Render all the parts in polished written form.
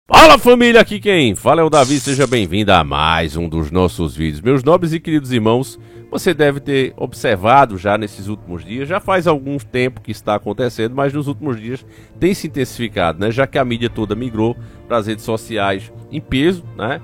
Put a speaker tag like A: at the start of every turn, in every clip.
A: Fala família, aqui quem fala é o Davi, seja bem-vindo a mais um dos nossos vídeos. Meus nobres e queridos irmãos, você deve ter observado já nesses últimos dias, já faz algum tempo que está acontecendo, mas nos últimos dias tem se intensificado, né? Já que a mídia toda migrou para as redes sociais em peso, né?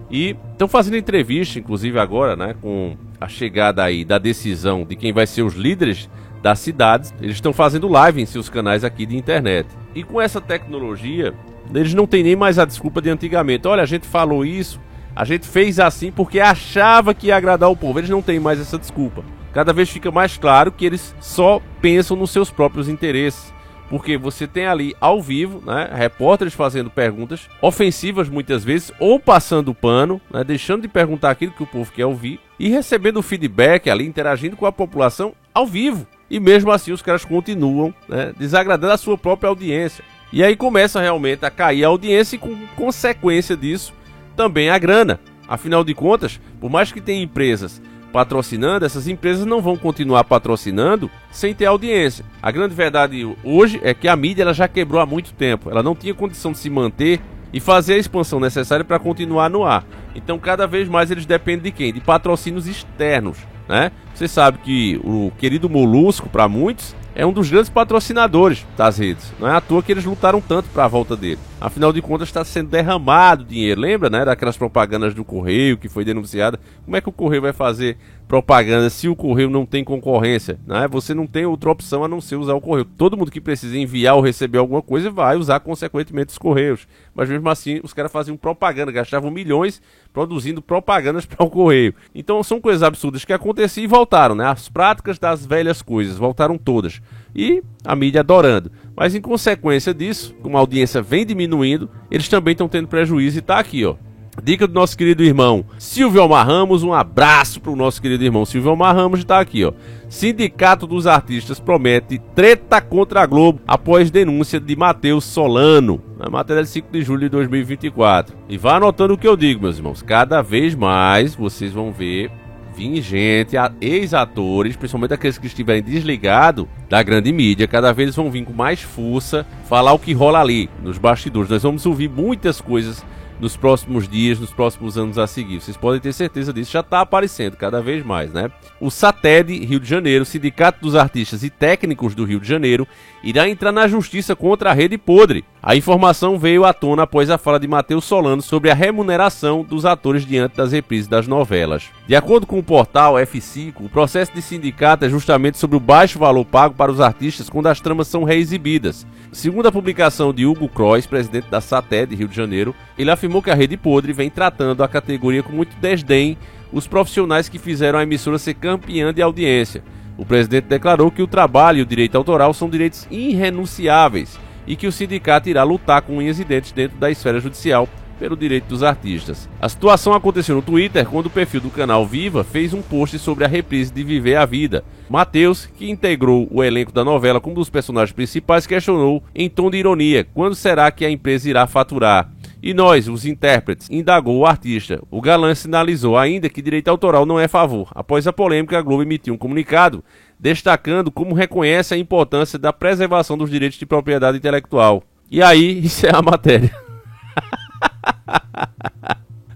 A: E estão fazendo entrevista, inclusive agora, né? Com a chegada aí da decisão de quem vai ser os líderes das cidades, eles estão fazendo live em seus canais aqui de internet. E com essa tecnologia, eles não têm nem mais a desculpa de antigamente. Olha, a gente falou isso, a gente fez assim porque achava que ia agradar o povo. Eles não têm mais essa desculpa. Cada vez fica mais claro que eles só pensam nos seus próprios interesses. Porque você tem ali ao vivo, né, repórteres fazendo perguntas ofensivas muitas vezes, ou passando pano, né, deixando de perguntar aquilo que o povo quer ouvir, e recebendo feedback ali, interagindo com a população ao vivo. E mesmo assim os caras continuam, né, desagradando a sua própria audiência. E aí começa realmente a cair a audiência e com consequência disso também a grana. Afinal de contas, por mais que tenha empresas patrocinando, essas empresas não vão continuar patrocinando sem ter audiência. A grande verdade hoje é que a mídia ela já quebrou há muito tempo. Ela não tinha condição de se manter e fazer a expansão necessária para continuar no ar. Então cada vez mais eles dependem de quem? De patrocínios externos, né? Você sabe que o querido Molusco, para muitos, é um dos grandes patrocinadores das redes. Não é à toa que eles lutaram tanto para a volta dele. Afinal de contas, está sendo derramado dinheiro. Lembra, né, daquelas propagandas do Correio que foi denunciada? Como é que o Correio vai fazer propaganda se o Correio não tem concorrência? Né? Você não tem outra opção a não ser usar o Correio. Todo mundo que precisa enviar ou receber alguma coisa vai usar consequentemente os Correios. Mas mesmo assim, os caras faziam propaganda, gastavam milhões produzindo propagandas para o Correio. Então são coisas absurdas que aconteciam e voltaram, né? As práticas das velhas coisas voltaram todas. E a mídia adorando. Mas em consequência disso, como a audiência vem diminuindo, eles também estão tendo prejuízo e tá aqui, ó. Dica do nosso querido irmão Silvio Almar Ramos, um abraço pro nosso querido irmão Silvio Almar Ramos, está aqui, ó. Sindicato dos Artistas promete treta contra a Globo após denúncia de Matheus Solano, na matéria de 5 de julho de 2024. E vá anotando o que eu digo, meus irmãos, cada vez mais vocês vão ver gente, ex-atores, principalmente aqueles que estiverem desligados da grande mídia, cada vez vão vir com mais força falar o que rola ali, nos bastidores. Nós vamos ouvir muitas coisas nos próximos dias, nos próximos anos a seguir. Vocês podem ter certeza disso, já está aparecendo cada vez mais, né? O SATED Rio de Janeiro, Sindicato dos Artistas e Técnicos do Rio de Janeiro, irá entrar na justiça contra a Rede Podre. A informação veio à tona após a fala de Matheus Solano sobre a remuneração dos atores diante das reprises das novelas. De acordo com o portal F5, o processo de sindicato é justamente sobre o baixo valor pago para os artistas quando as tramas são reexibidas. Segundo a publicação de Hugo Croix, presidente da SATED Rio de Janeiro, ele afirmou que a Rede Podre vem tratando a categoria com muito desdém os profissionais que fizeram a emissora ser campeã de audiência. O presidente declarou que o trabalho e o direito autoral são direitos irrenunciáveis e que o sindicato irá lutar com unhas e dentes dentro da esfera judicial pelo direito dos artistas. A situação aconteceu no Twitter quando o perfil do canal Viva fez um post sobre a reprise de Viver a Vida. Matheus, que integrou o elenco da novela como um dos personagens principais, questionou em tom de ironia quando será que a empresa irá faturar. E nós, os intérpretes, indagou o artista. O galã sinalizou ainda que direito autoral não é favor. Após a polêmica, a Globo emitiu um comunicado destacando como reconhece a importância da preservação dos direitos de propriedade intelectual. E aí, encerra a matéria.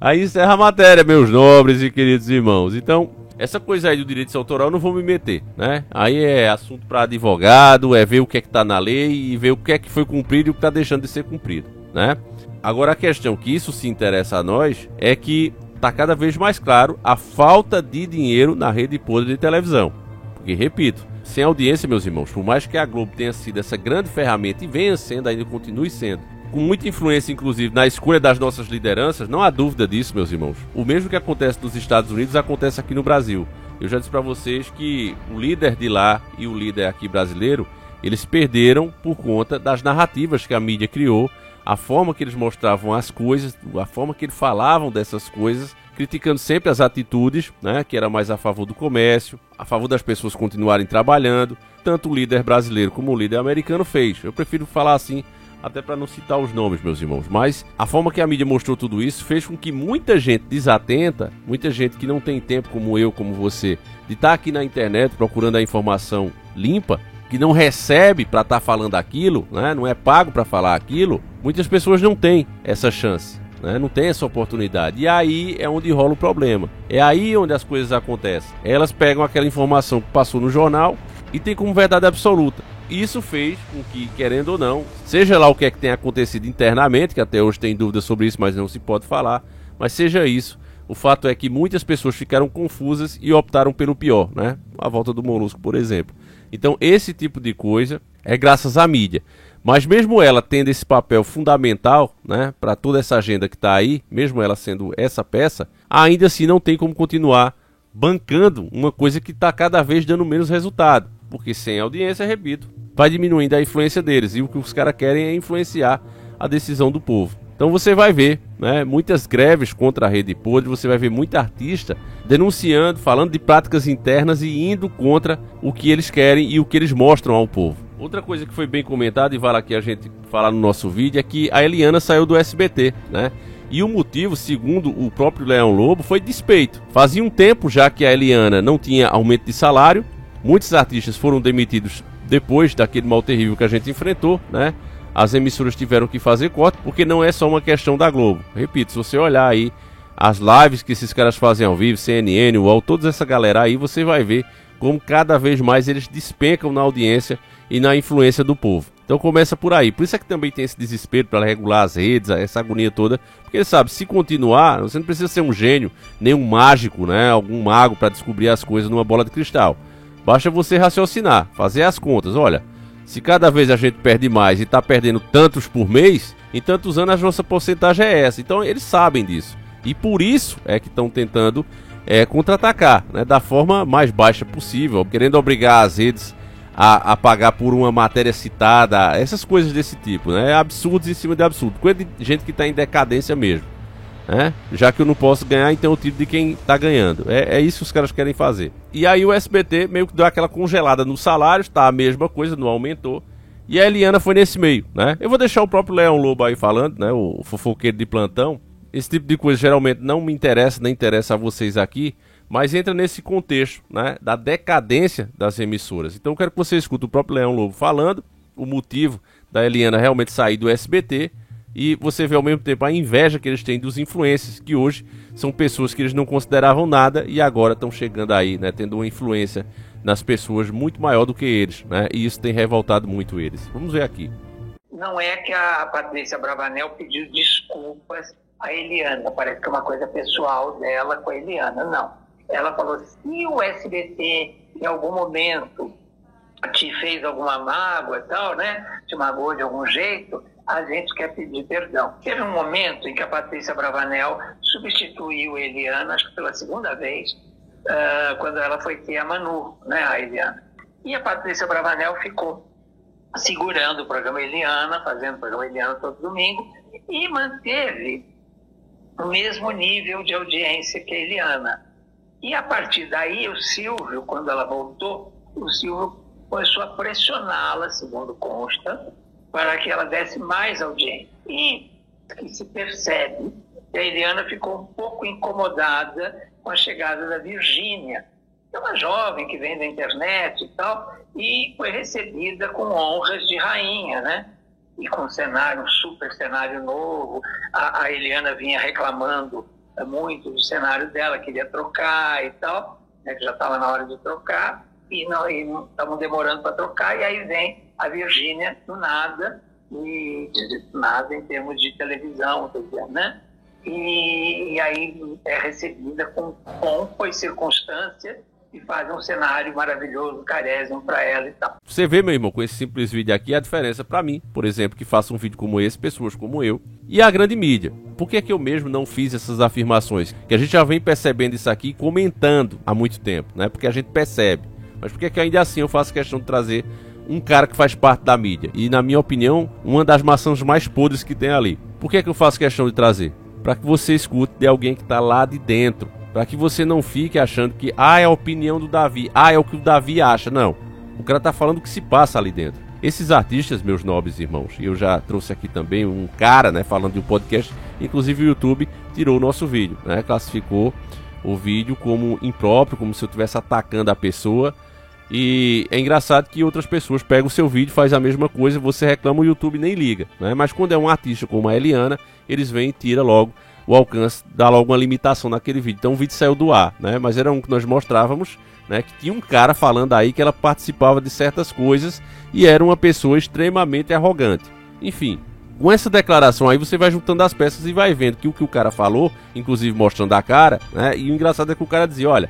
A: Aí encerra a matéria, meus nobres e queridos irmãos. Então, essa coisa aí do direito autoral eu não vou me meter, né? Aí é assunto para advogado, é ver o que é que tá na lei e ver o que é que foi cumprido e o que tá deixando de ser cumprido, né? Agora a questão que isso se interessa a nós é que tá cada vez mais claro a falta de dinheiro na Rede Podre de televisão. Porque, repito, sem audiência, meus irmãos, por mais que a Globo tenha sido essa grande ferramenta e venha sendo, ainda continue sendo, com muita influência, inclusive, na escolha das nossas lideranças, não há dúvida disso, meus irmãos. O mesmo que acontece nos Estados Unidos, acontece aqui no Brasil. Eu já disse para vocês que o líder de lá e o líder aqui brasileiro, eles perderam por conta das narrativas que a mídia criou, a forma que eles mostravam as coisas, a forma que eles falavam dessas coisas, criticando sempre as atitudes, né, que era mais a favor do comércio, a favor das pessoas continuarem trabalhando. Tanto o líder brasileiro como o líder americano fez. Eu prefiro falar assim, até para não citar os nomes, meus irmãos. Mas a forma que a mídia mostrou tudo isso fez com que muita gente desatenta, muita gente que não tem tempo como eu, como você, de estar aqui na internet procurando a informação limpa, que não recebe para estar falando aquilo, né? Não é pago para falar aquilo, Muitas pessoas não têm essa chance, né? Não tem essa oportunidade. E aí é onde rola o problema. É aí onde as coisas acontecem. Elas pegam aquela informação que passou no jornal e tem como verdade absoluta. Isso fez com que, querendo ou não, seja lá o que é que tenha acontecido internamente, que até hoje tem dúvidas sobre isso, mas não se pode falar, mas seja isso, o fato é que muitas pessoas ficaram confusas e optaram pelo pior, né? A volta do Molusco, por exemplo. Então esse tipo de coisa é graças à mídia. Mas mesmo ela tendo esse papel fundamental, né, para toda essa agenda que está aí, mesmo ela sendo essa peça, ainda assim não tem como continuar bancando uma coisa que está cada vez dando menos resultado. Porque sem audiência, repito, vai diminuindo a influência deles. E o que os caras querem é influenciar a decisão do povo. Então você vai ver, né, muitas greves contra a Rede Podre, você vai ver muita artista denunciando, falando de práticas internas e indo contra o que eles querem e o que eles mostram ao povo. Outra coisa que foi bem comentada e vale aqui a gente falar no nosso vídeo é que a Eliana saiu do SBT, né? E o motivo, segundo o próprio Leão Lobo, foi despeito. Fazia um tempo já que a Eliana não tinha aumento de salário, muitos artistas foram demitidos depois daquele mal terrível que a gente enfrentou, né? As emissoras tiveram que fazer corte, porque não é só uma questão da Globo. Repito, se você olhar aí as lives que esses caras fazem ao vivo, CNN, UOL, toda essa galera aí, você vai ver como cada vez mais eles despencam na audiência e na influência do povo. Então começa por aí. Por isso é que também tem esse desespero para regular as redes, essa agonia toda. Porque ele sabe, se continuar, você não precisa ser um gênio, nem um mágico, né? Algum mago para descobrir as coisas numa bola de cristal. Basta você raciocinar, fazer as contas. Olha, se cada vez a gente perde mais e está perdendo tantos por mês, em tantos anos a nossa porcentagem é essa. Então eles sabem disso. E por isso é que estão tentando contra-atacar, né, da forma mais baixa possível, querendo obrigar as redes a pagar por uma matéria citada, essas coisas desse tipo, né, absurdos em cima de absurdo, coisa de gente que está em decadência mesmo, né, já que eu não posso ganhar, então eu tiro de quem está ganhando, é isso que os caras querem fazer. E aí o SBT meio que deu aquela congelada nos salários, tá a mesma coisa, não aumentou, e a Eliana foi nesse meio, né. Eu vou deixar o próprio Leão Lobo aí falando, né, o fofoqueiro de plantão. Esse tipo de coisa geralmente não me interessa, nem interessa a vocês aqui, mas entra nesse contexto, né, da decadência das emissoras. Então eu quero que você escute o próprio Leão Lobo falando o motivo da Eliana realmente sair do SBT e você vê ao mesmo tempo a inveja que eles têm dos influencers, que hoje são pessoas que eles não consideravam nada e agora estão chegando aí, né, tendo uma influência nas pessoas muito maior do que eles, né, e isso tem revoltado muito eles. Vamos ver aqui.
B: Não é que a Patrícia Bravanel pediu desculpas a Eliana, parece que é uma coisa pessoal dela com a Eliana, não. Ela falou, se o SBT em algum momento te fez alguma mágoa e tal, né, te magoou de algum jeito, a gente quer pedir perdão. Teve um momento em que a Patrícia Bravanel substituiu a Eliana, acho que pela segunda vez, quando ela foi ter a Manu, né, a Eliana. E a Patrícia Bravanel ficou segurando o programa Eliana, fazendo o programa Eliana todo domingo, e manteve o mesmo nível de audiência que a Eliana. E a partir daí, o Silvio, quando ela voltou, o Silvio começou a pressioná-la, segundo consta, para que ela desse mais audiência. E se percebe que a Eliana ficou um pouco incomodada com a chegada da Virgínia, que é uma jovem que vem da internet e tal, e foi recebida com honras de rainha, né? E com um super cenário novo. A Eliana vinha reclamando muito do cenário dela, queria trocar e tal, né, que já estava na hora de trocar, e não estavam demorando para trocar, e aí vem a Virgínia do nada, e nada em termos de televisão, né? E aí é recebida com pompa e circunstância, e faz um cenário maravilhoso, carésimo para ela e tal.
A: Você vê, meu irmão, com esse simples vídeo aqui, a diferença para mim, por exemplo, que faço um vídeo como esse, pessoas como eu, e a grande mídia. Por que é que eu mesmo não fiz essas afirmações? Que a gente já vem percebendo isso aqui, comentando há muito tempo, né? Porque a gente percebe. Mas por que é que ainda assim eu faço questão de trazer um cara que faz parte da mídia? E, na minha opinião, uma das maçãs mais podres que tem ali. Por que é que eu faço questão de trazer? Para que você escute de alguém que está lá de dentro. Para que você não fique achando que é a opinião do Davi, é o que o Davi acha. Não, o cara tá falando o que se passa ali dentro. Esses artistas, meus nobres irmãos, e eu já trouxe aqui também um cara, né, falando de um podcast, inclusive o YouTube tirou o nosso vídeo, né, classificou o vídeo como impróprio, como se eu estivesse atacando a pessoa, E é engraçado que outras pessoas pegam o seu vídeo, faz a mesma coisa, você reclama, o YouTube nem liga, né? Mas quando é um artista como a Eliana, eles vêm e tiram logo o alcance, dá logo uma limitação naquele vídeo. Então o vídeo saiu do ar, né? Mas era um que nós mostrávamos, né? Que tinha um cara falando aí que ela participava de certas coisas e era uma pessoa extremamente arrogante. Enfim, com essa declaração aí você vai juntando as peças e vai vendo que o cara falou, inclusive mostrando a cara, né? E o engraçado é que o cara dizia, olha,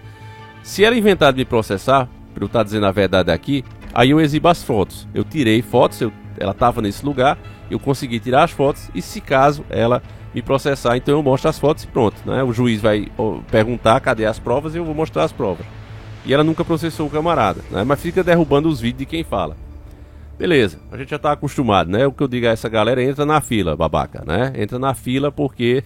A: se ela inventar de me processar, pra eu estar dizendo a verdade aqui, aí eu exibo as fotos. Eu tirei fotos, ela estava nesse lugar, eu consegui tirar as fotos, e se caso ela me processar, então eu mostro as fotos e pronto, né? O juiz vai perguntar cadê as provas e eu vou mostrar as provas. E ela nunca processou o camarada, né? Mas fica derrubando os vídeos de quem fala. Beleza, a gente já tá acostumado, né? O que eu digo a essa galera, entra na fila, babaca, né? Entra na fila porque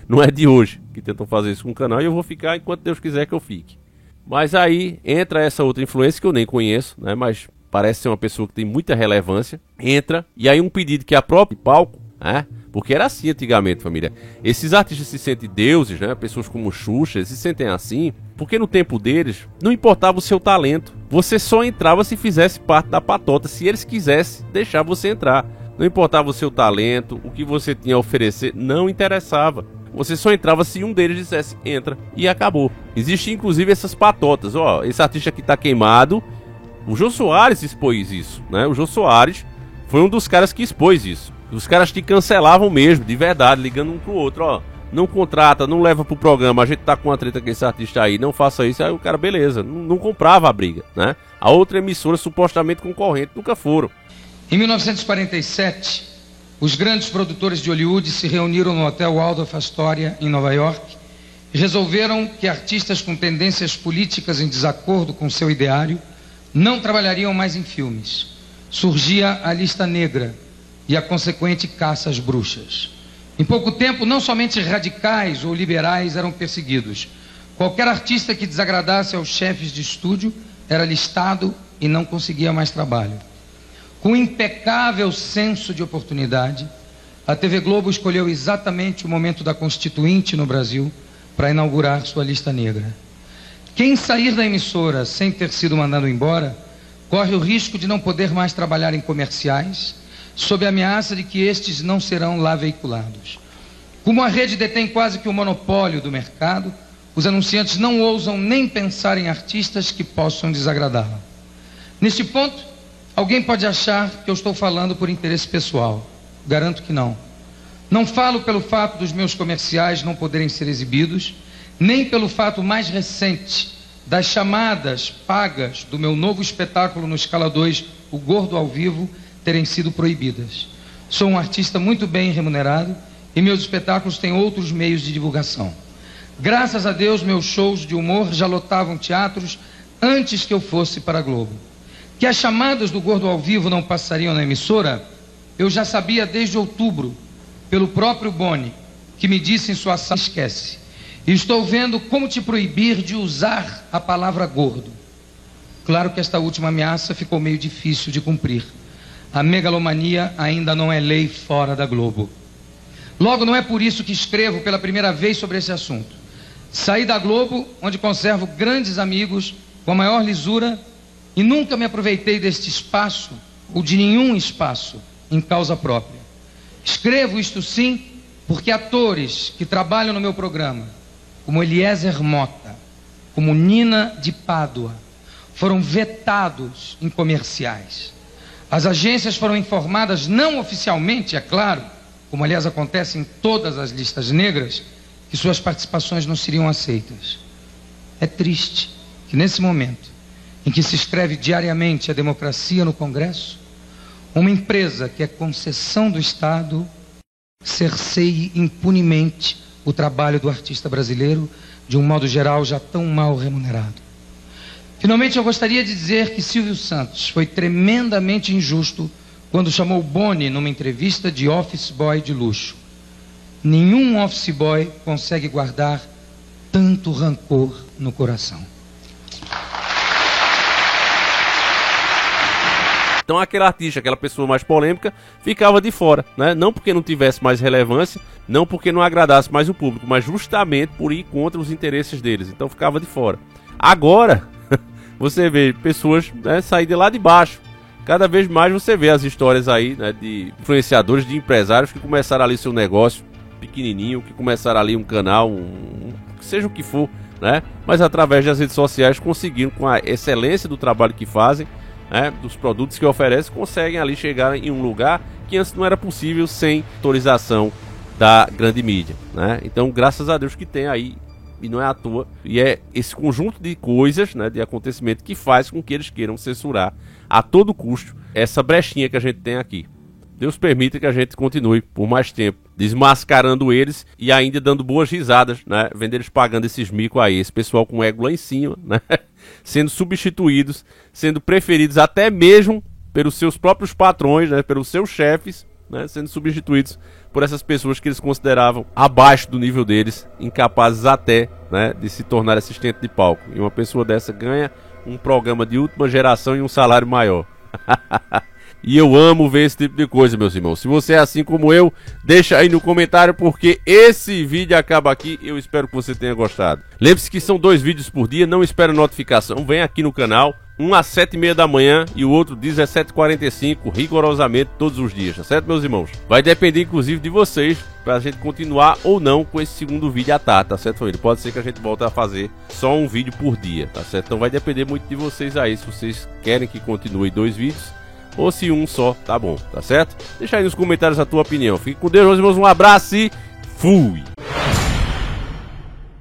A: não é de hoje que tentam fazer isso com o canal, e eu vou ficar enquanto Deus quiser que eu fique. Mas aí entra essa outra influência que eu nem conheço, né? Mas parece ser uma pessoa que tem muita relevância. Entra, e aí um pedido que a própria palco, né? Porque era assim antigamente, família. Esses artistas se sentem deuses, né? Pessoas como Xuxa, eles se sentem assim, porque no tempo deles não importava o seu talento. Você só entrava se fizesse parte da patota. Se eles quisessem deixar você entrar. Não importava o seu talento, o que você tinha a oferecer, não interessava. Você só entrava se um deles dissesse entra, e acabou. Existem inclusive essas patotas. Ó, esse artista aqui tá queimado. O Jô Soares expôs isso, né? O Jô Soares foi um dos caras que expôs isso. Os caras te cancelavam mesmo, de verdade, ligando um pro outro, ó. Não contrata, não leva pro programa, a gente tá com uma treta com esse artista aí, não faça isso. Aí o cara, beleza, não comprava a briga, né? A outra emissora, supostamente concorrente, nunca foram.
C: Em 1947, os grandes produtores de Hollywood se reuniram no Hotel Waldorf Astoria, em Nova York, e resolveram que artistas com tendências políticas em desacordo com seu ideário não trabalhariam mais em filmes. Surgia a lista negra e a consequente caça às bruxas. Em pouco tempo, não somente radicais ou liberais eram perseguidos. Qualquer artista que desagradasse aos chefes de estúdio era listado e não conseguia mais trabalho. Com impecável senso de oportunidade, a TV Globo escolheu exatamente o momento da Constituinte no Brasil para inaugurar sua lista negra. Quem sair da emissora sem ter sido mandado embora, corre o risco de não poder mais trabalhar em comerciais, sob a ameaça de que estes não serão lá veiculados. Como a rede detém quase que o monopólio do mercado, os anunciantes não ousam nem pensar em artistas que possam desagradá-la. Neste ponto, alguém pode achar que eu estou falando por interesse pessoal. Garanto que não. Não falo pelo fato dos meus comerciais não poderem ser exibidos, nem pelo fato mais recente das chamadas pagas do meu novo espetáculo no Escala 2, O Gordo ao Vivo, terem sido proibidas. Sou um artista muito bem remunerado e meus espetáculos têm outros meios de divulgação. Graças a Deus, meus shows de humor já lotavam teatros antes que eu fosse para a Globo. Que as chamadas do Gordo ao Vivo não passariam na emissora, eu já sabia desde outubro, pelo próprio Boni, que me disse em sua sala, esquece. E estou vendo como te proibir de usar a palavra gordo. Claro que esta última ameaça ficou meio difícil de cumprir. A megalomania ainda não é lei fora da Globo. Logo, não é por isso que escrevo pela primeira vez sobre esse assunto. Saí da Globo, onde conservo grandes amigos, com a maior lisura, e nunca me aproveitei deste espaço, ou de nenhum espaço, em causa própria. Escrevo isto sim, porque atores que trabalham no meu programa, como Eliezer Mota, como Nina de Pádua, foram vetados em comerciais. As agências foram informadas, não oficialmente, é claro, como aliás acontece em todas as listas negras, que suas participações não seriam aceitas. É triste que nesse momento, em que se escreve diariamente a democracia no Congresso, uma empresa que é concessão do Estado cerceie impunemente o trabalho do artista brasileiro, de um modo geral já tão mal remunerado. Finalmente, eu gostaria de dizer que Silvio Santos foi tremendamente injusto quando chamou Boni numa entrevista de office boy de luxo. Nenhum office boy consegue guardar tanto rancor no coração.
A: Então aquele artista, aquela pessoa mais polêmica, ficava de fora, né? Não porque não tivesse mais relevância, não porque não agradasse mais o público, mas justamente por ir contra os interesses deles. Então ficava de fora. Agora, você vê pessoas, né, sair de lá de baixo. Cada vez mais você vê as histórias aí, né, de influenciadores, de empresários que começaram ali seu negócio pequenininho, que começaram ali um canal, seja o que for, né, mas através das redes sociais conseguiram, com a excelência do trabalho que fazem, né, dos produtos que oferecem, conseguem ali chegar em um lugar que antes não era possível sem autorização da grande mídia, né? Então, graças a Deus que tem aí, e não é à toa, e é esse conjunto de coisas, né, de acontecimentos que faz com que eles queiram censurar a todo custo essa brechinha que a gente tem aqui. Deus permita que a gente continue por mais tempo desmascarando eles e ainda dando boas risadas, né, vendo eles pagando esses micos aí, esse pessoal com ego lá em cima, né, sendo substituídos, sendo preferidos até mesmo pelos seus próprios patrões, né, pelos seus chefes, né, sendo substituídos por essas pessoas que eles consideravam abaixo do nível deles, incapazes até, né, de se tornar assistente de palco. E uma pessoa dessa ganha um programa de última geração e um salário maior. E eu amo ver esse tipo de coisa, meus irmãos. Se você é assim como eu, deixa aí no comentário, porque esse vídeo acaba aqui. Eu espero que você tenha gostado. Lembre-se que são 2 vídeos por dia, não espere notificação. Vem aqui no canal, um às 7h30 da manhã e o outro 17h45, rigorosamente todos os dias, tá certo, meus irmãos? Vai depender inclusive de vocês pra gente continuar ou não com esse segundo vídeo à tarde, tá certo, família? Pode ser que a gente volte a fazer só um vídeo por dia, tá certo? Então vai depender muito de vocês aí, se vocês querem que continue 2 vídeos ou se um só, tá bom, tá certo? Deixa aí nos comentários a tua opinião. Fique com Deus, meus irmãos, um abraço e fui!